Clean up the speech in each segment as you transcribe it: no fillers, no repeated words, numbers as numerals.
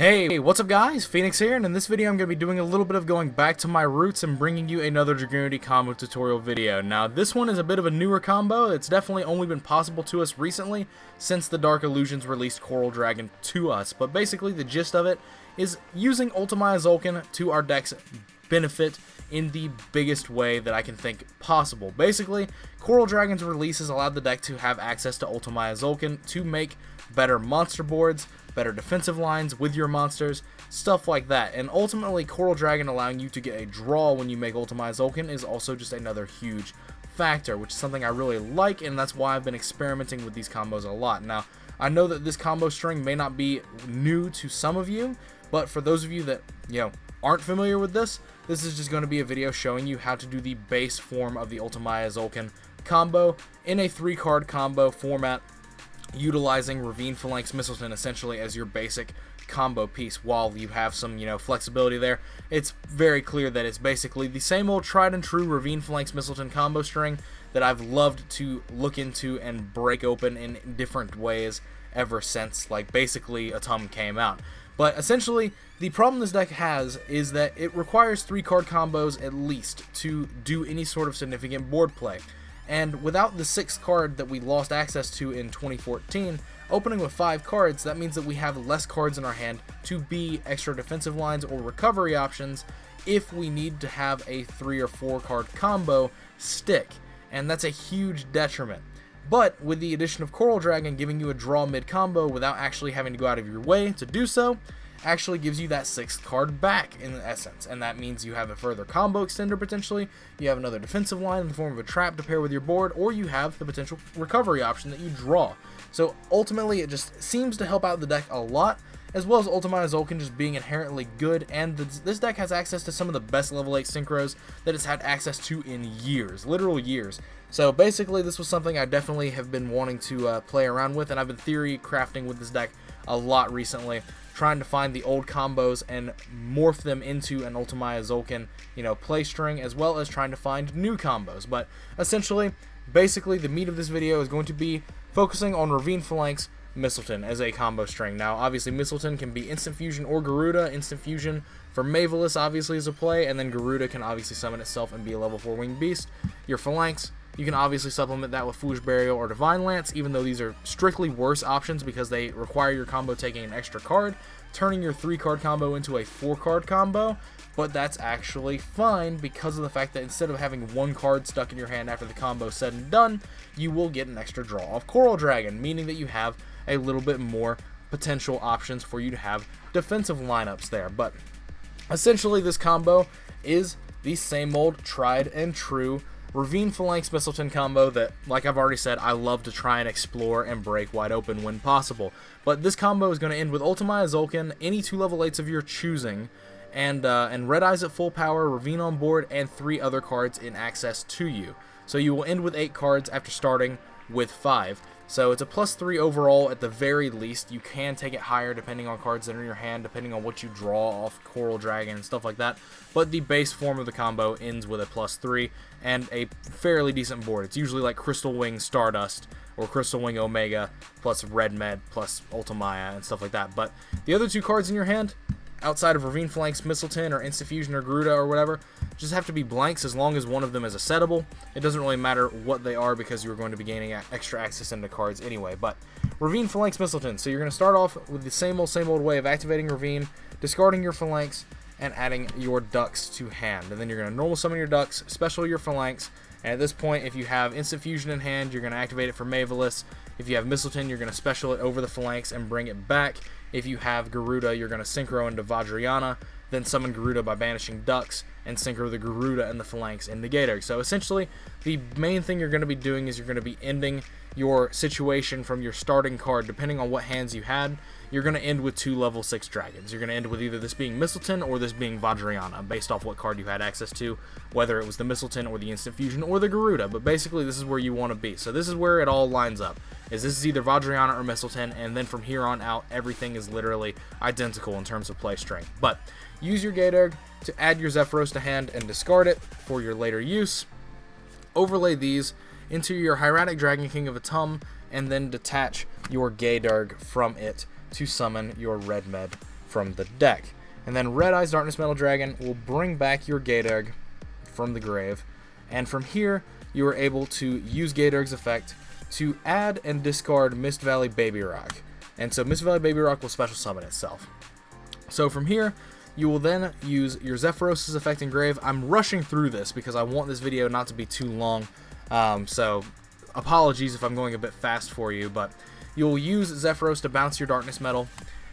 Hey, what's up guys? Phoenix here, and in this video I'm going to be doing a little bit of going back to my roots and bringing you another Dragunity combo tutorial video. Now this one is a bit of a newer combo. It's definitely only been possible to us recently since the Dark Illusions released Coral Dragon to us, but basically the gist of it is using Ultimaya Tzolkin to our deck's benefit in the biggest way that I can think possible. Basically, Coral Dragon's releases allowed the deck to have access to Ultimaya Tzolkin to make better monster boards, better defensive lines with your monsters, stuff like that. And ultimately, Coral Dragon allowing you to get a draw when you make Ultimaya Tzolkin is also just another huge factor, which is something I really like, and that's why I've been experimenting with these combos a lot. Now, I know that this combo string may not be new to some of you, but for those of you that, aren't familiar with this, this is just going to be a video showing you how to do the base form of the Ultimaya Tzolkin combo in a 3-card combo format, utilizing PhoenixFlareX Mistleton essentially as your basic combo piece. While you have some, flexibility there, it's very clear that it's basically the same old tried and true PhoenixFlareX Mistleton combo string that I've loved to look into and break open in different ways ever since, basically Ultimaya came out. But essentially, the problem this deck has is that it requires 3-card combos at least to do any sort of significant board play. And without the 6th card that we lost access to in 2014, opening with 5 cards, that means that we have less cards in our hand to be extra defensive lines or recovery options if we need to have a 3 or 4 card combo stick. And that's a huge detriment. But with the addition of Coral Dragon giving you a draw mid-combo without actually having to go out of your way to do so, actually gives you that 6th card back in essence, and that means you have a further combo extender potentially, you have another defensive line in the form of a trap to pair with your board, or you have the potential recovery option that you draw. So ultimately it just seems to help out the deck a lot, as well as Ultimaya Tzolkin just being inherently good, and this deck has access to some of the best level 8 synchros that it's had access to in years, literal years. So basically this was something I definitely have been wanting to play around with, and I've been theory crafting with this deck a lot recently, trying to find the old combos and morph them into an Ultimaya Tzolkin, play string, as well as trying to find new combos. But essentially, basically the meat of this video is going to be focusing on PhoenixFlareX Mistleton as a combo string. Now, obviously, Mistleton can be Instant Fusion or Garuda. Instant Fusion for Mavelus, obviously, is a play, and then Garuda can obviously summon itself and be a level 4 winged beast. Your Phalanx, you can obviously supplement that with Foolish Burial or Divine Lance, even though these are strictly worse options because they require your combo taking an extra card, turning your 3-card combo into a 4-card combo. But that's actually fine because of the fact that instead of having 1 card stuck in your hand after the combo is said and done, you will get an extra draw of Coral Dragon, meaning that you have a little bit more potential options for you to have defensive lineups there. But essentially this combo is the same old tried and true PhoenixFlareX Mistleton combo that, like I've already said, I love to try and explore and break wide open when possible. But this combo is going to end with Ultimaya Tzolkin, any 2 level 8s of your choosing, and Red Eyes at full power, Ravine on board, and 3 other cards in access to you. So you will end with 8 cards after starting with 5. So it's a +3 overall at the very least. You can take it higher depending on cards that are in your hand, depending on what you draw off Coral Dragon and stuff like that. But the base form of the combo ends with a +3 and a fairly decent board. It's usually like Crystal Wing Stardust or Crystal Wing Omega plus Red Med plus Ultimaya and stuff like that. But the other 2 cards in your hand, outside of PhoenixFlareX Mistleton or Instant Fusion or Garuda or whatever, just have to be blanks as long as one of them is a settable. It doesn't really matter what they are because you're going to be gaining extra access into cards anyway. But PhoenixFlareX Mistleton, so you're going to start off with the same old way of activating Ravine, discarding your Phalanx, and adding your Ducks to hand. And then you're going to normal summon your Ducks, special your Phalanx, and at this point, if you have Instant Fusion in hand, you're going to activate it for Mavelus. If you have Mistleton, you're going to special it over the Phalanx and bring it back. If you have Garuda, you're going to synchro into Vajrayana, then summon Garuda by banishing Ducks, and synchro the Garuda and the Phalanx into Gator. So essentially, the main thing you're going to be doing is you're going to be ending your situation from your starting card, depending on what hands you had. You're going to end with 2 level 6 dragons. You're going to end with either this being Mistleton or this being Vajrayana, based off what card you had access to, whether it was the Mistleton or the Instant Fusion or the Garuda. But basically, this is where you want to be. So this is where it all lines up. This is either Vajrayana or Mistleton, and then from here on out, everything is literally identical in terms of play string. But use your Gatorg to add your Zephyros to hand and discard it for your later use. Overlay these into your Hieratic Dragon King of Ultimaya, and then detach your Gatorg from it to summon your Red Med from the deck. And then Red Eyes Darkness Metal Dragon will bring back your Gatorg from the grave. And from here, you are able to use Gatorg's effect to add and discard Mist Valley Baby Rock. And so Mist Valley Baby Rock will special summon itself. So from here, you will then use your Zephyros' effect in grave. I'm rushing through this because I want this video not to be too long. So apologies if I'm going a bit fast for you, but you'll use Zephyros to bounce your Darkness Metal,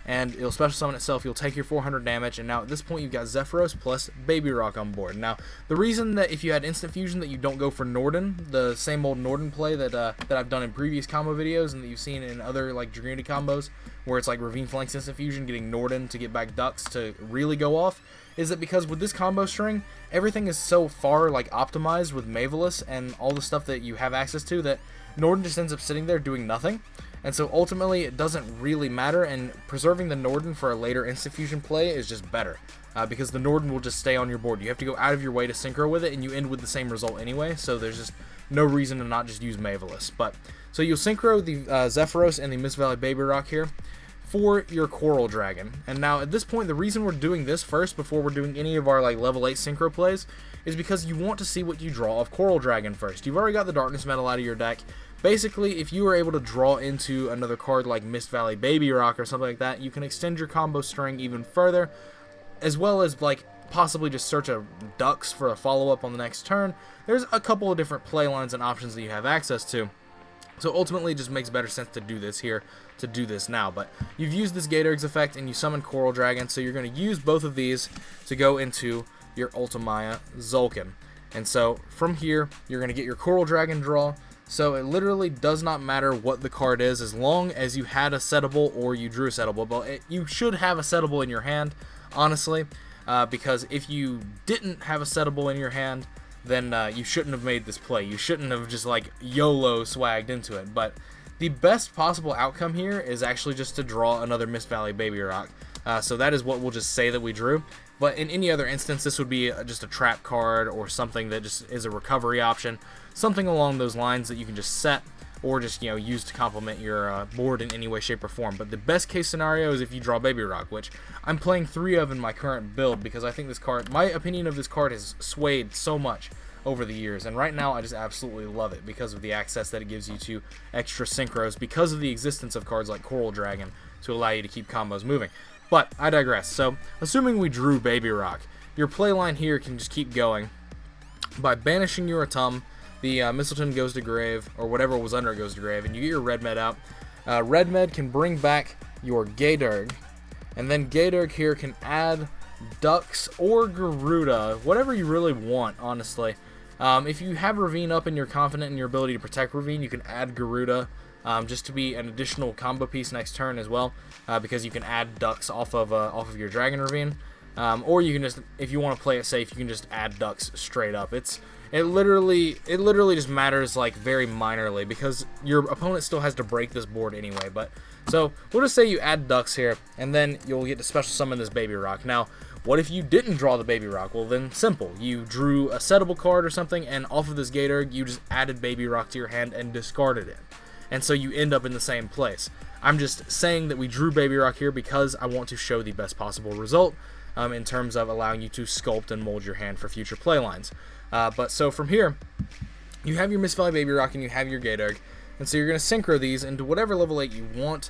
and it'll special summon itself. You'll take your 400 damage, and now at this point you've got Zephyros plus Baby Rock on board. Now, the reason that if you had Instant Fusion that you don't go for Norden, the same old Norden play that I've done in previous combo videos and that you've seen in other like Dragunity combos, where it's like Ravine Flanks Instant Fusion, getting Norden to get back Ducks to really go off, is that because with this combo string, everything is so far like optimized with Mavelus and all the stuff that you have access to that Norden just ends up sitting there doing nothing. And so ultimately it doesn't really matter, and preserving the Norden for a later Instant Fusion play is just better, because the Norden will just stay on your board. You have to go out of your way to synchro with it, and you end with the same result anyway, so there's just no reason to not just use Mavelus. But so you'll synchro the Zephyros and the Mist Valley Baby Rock here for your Coral Dragon. And now at this point, the reason we're doing this first before we're doing any of our like level 8 synchro plays is because you want to see what you draw of Coral Dragon first. You've already got the Darkness Metal out of your deck. Basically, if you were able to draw into another card like Mist Valley Baby Rock or something like that, you can extend your combo string even further, as well as like possibly just search a Ducks for a follow-up on the next turn. There's a couple of different play lines and options that you have access to. So ultimately it just makes better sense to do this here, to do this now. But you've used this Gatorg's effect and you summon Coral Dragon, so you're going to use both of these to go into your Ultimaya Tzolkin. And so from here, you're going to get your Coral Dragon draw. So it literally does not matter what the card is, as long as you had a settable or you drew a settable. But you should have a settable in your hand, honestly, because if you didn't have a settable in your hand, then you shouldn't have made this play. You shouldn't have just like YOLO swagged into it. But the best possible outcome here is actually just to draw another Mist Valley Baby Rock. So that is what we'll just say that we drew. But in any other instance, this would be just a trap card or something that just is a recovery option. Something along those lines that you can just set or just, use to complement your board in any way, shape, or form. But the best case scenario is if you draw Baby Rock, which I'm playing 3 of in my current build because I think this card, my opinion of this card has swayed so much over the years, and right now I just absolutely love it because of the access that it gives you to extra synchros, because of the existence of cards like Coral Dragon to allow you to keep combos moving. But I digress. So assuming we drew Baby Rock, your play line here can just keep going by banishing your Atum. The Mistleton goes to grave, or whatever was under it goes to grave, and you get your Red Med out. Red Med can bring back your Gatorg, and then Gatorg here can add Ducks or Garuda, whatever you really want, honestly. If you have Ravine up and you're confident in your ability to protect Ravine, you can add Garuda just to be an additional combo piece next turn as well, because you can add Ducks off of your Dragon Ravine. Or you can just, if you want to play it safe, you can just add Ducks straight up. It literally just matters like very minorly because your opponent still has to break this board anyway. But so we'll just say you add Ducks here, and then you'll get to special summon this Baby Rock. Now, what if you didn't draw the Baby Rock? Well, then simple. You drew a settable card or something, and off of this Gatorg, you just added Baby Rock to your hand and discarded it. And so you end up in the same place. I'm just saying that we drew Baby Rock here because I want to show the best possible result in terms of allowing you to sculpt and mold your hand for future playlines. But so from here, you have your Mist Valley Baby Rock and you have your Gatorg, and so you're going to synchro these into whatever level 8 you want.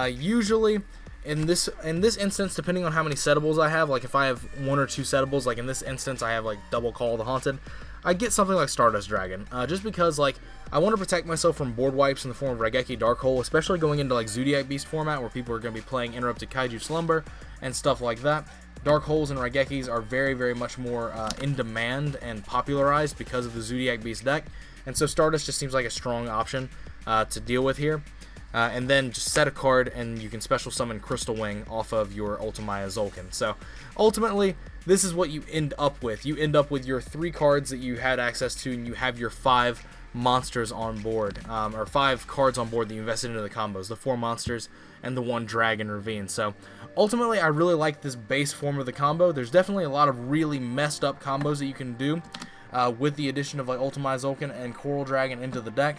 Usually, in this instance, depending on how many settables I have, like if I have 1 or 2 settables, like in this instance I have like Double Call the Haunted, I get something like Stardust Dragon, just because like I want to protect myself from board wipes in the form of Raigeki Dark Hole, especially going into like Zodiac Beast format where people are going to be playing Interrupted Kaiju Slumber and stuff like that. Dark Holes and Raigekis are very, very much more in demand and popularized because of the Zodiac Beast deck, and so Stardust just seems like a strong option to deal with here. And then just set a card and you can special summon Crystal Wing off of your Ultimaya Tzolkin. So ultimately, this is what you end up with. You end up with your 3 cards that you had access to, and you have your 5 monsters on board, or 5 cards on board that you invested into the combos, the 4 monsters and the 1 Dragon Ravine. So ultimately, I really like this base form of the combo. There's definitely a lot of really messed up combos that you can do with the addition of like Ultimaya Tzolkin and Coral Dragon into the deck.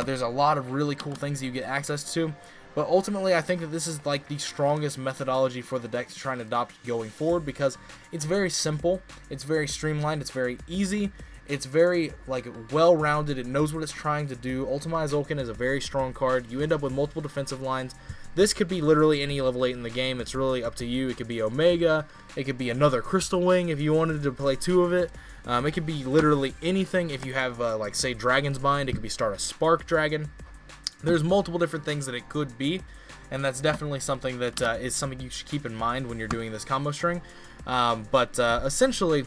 There's a lot of really cool things that you get access to, But ultimately, I think that this is like the strongest methodology for the deck to try and adopt going forward, because it's very simple, it's very streamlined, it's very easy, it's very like well-rounded, it knows what it's trying to do. Ultimaya Tzolkin is a very strong card. You end up with multiple defensive lines. This could be literally any level 8 in the game. It's really up to you. It could be Omega, it could be another Crystal Wing if you wanted to play 2 of it. It could be literally anything. If you have like say Dragon's Bind, it could be start a Spark Dragon. There's multiple different things that it could be, and that's definitely something that is something you should keep in mind when you're doing this combo string. Essentially,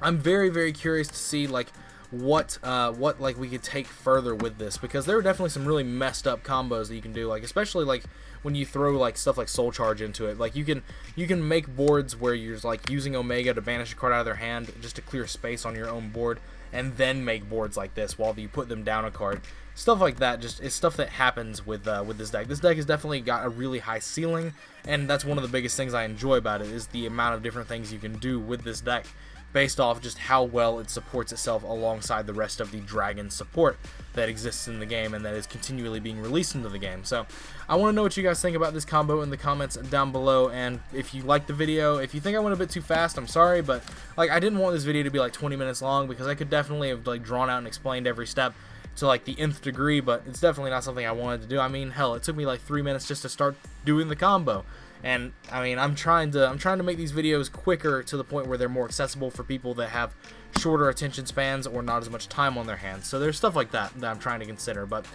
I'm very, very curious to see like what like we could take further with this, because there are definitely some really messed up combos that you can do, like especially like when you throw like stuff like Soul Charge into it. Like you can make boards where you're like using Omega to banish a card out of their hand just to clear space on your own board, and then make boards like this while you put them down a card. Stuff like that just is stuff that happens with this deck. This deck has definitely got a really high ceiling, and that's one of the biggest things I enjoy about it, is the amount of different things you can do with this deck based off just how well it supports itself alongside the rest of the dragon support that exists in the game and that is continually being released into the game. So I want to know what you guys think about this combo in the comments down below, and if you like the video, if you think I went a bit too fast, I'm sorry, but like I didn't want this video to be like 20 minutes long, because I could definitely have like drawn out and explained every step to like the nth degree, but it's definitely not something I wanted to do. I mean, hell, it took me like 3 minutes just to start doing the combo. And I mean, I'm trying to make these videos quicker to the point where they're more accessible for people that have shorter attention spans or not as much time on their hands. So there's stuff like that I'm trying to consider. But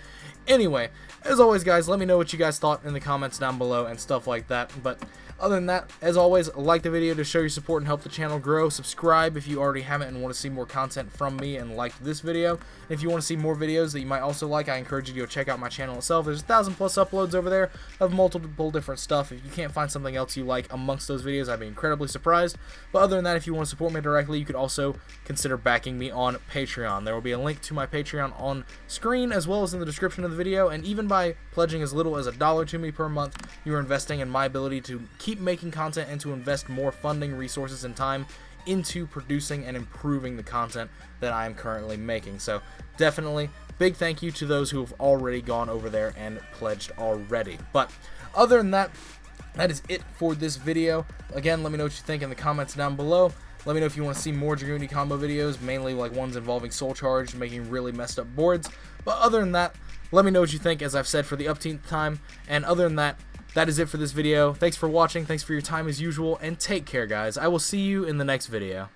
anyway, as always, guys, let me know what you guys thought in the comments down below and stuff like that. But other than that, as always, like the video to show your support and help the channel grow. Subscribe if you already haven't and want to see more content from me and like this video. And if you want to see more videos that you might also like, I encourage you to go check out my channel itself. There's 1,000+ uploads over there of multiple different stuff. If you can't find something else you like amongst those videos, I'd be incredibly surprised. But other than that, if you want to support me directly, you could also consider backing me on Patreon. There will be a link to my Patreon on screen as well as in the description of the video, and even by pledging as little as $1 to me per month, you are investing in my ability to keep making content and to invest more funding, resources, and time into producing and improving the content that I am currently making. So definitely big thank you to those who have already gone over there and pledged already. But other than that, that is it for this video. Again, let me know what you think in the comments down below. Let me know if you want to see more Dragunity combo videos, mainly like ones involving Soul Charge, making really messed up boards. But other than that, let me know what you think, as I've said for the upteenth time. And other than that, that is it for this video. Thanks for watching, thanks for your time as usual, and take care, guys. I will see you in the next video.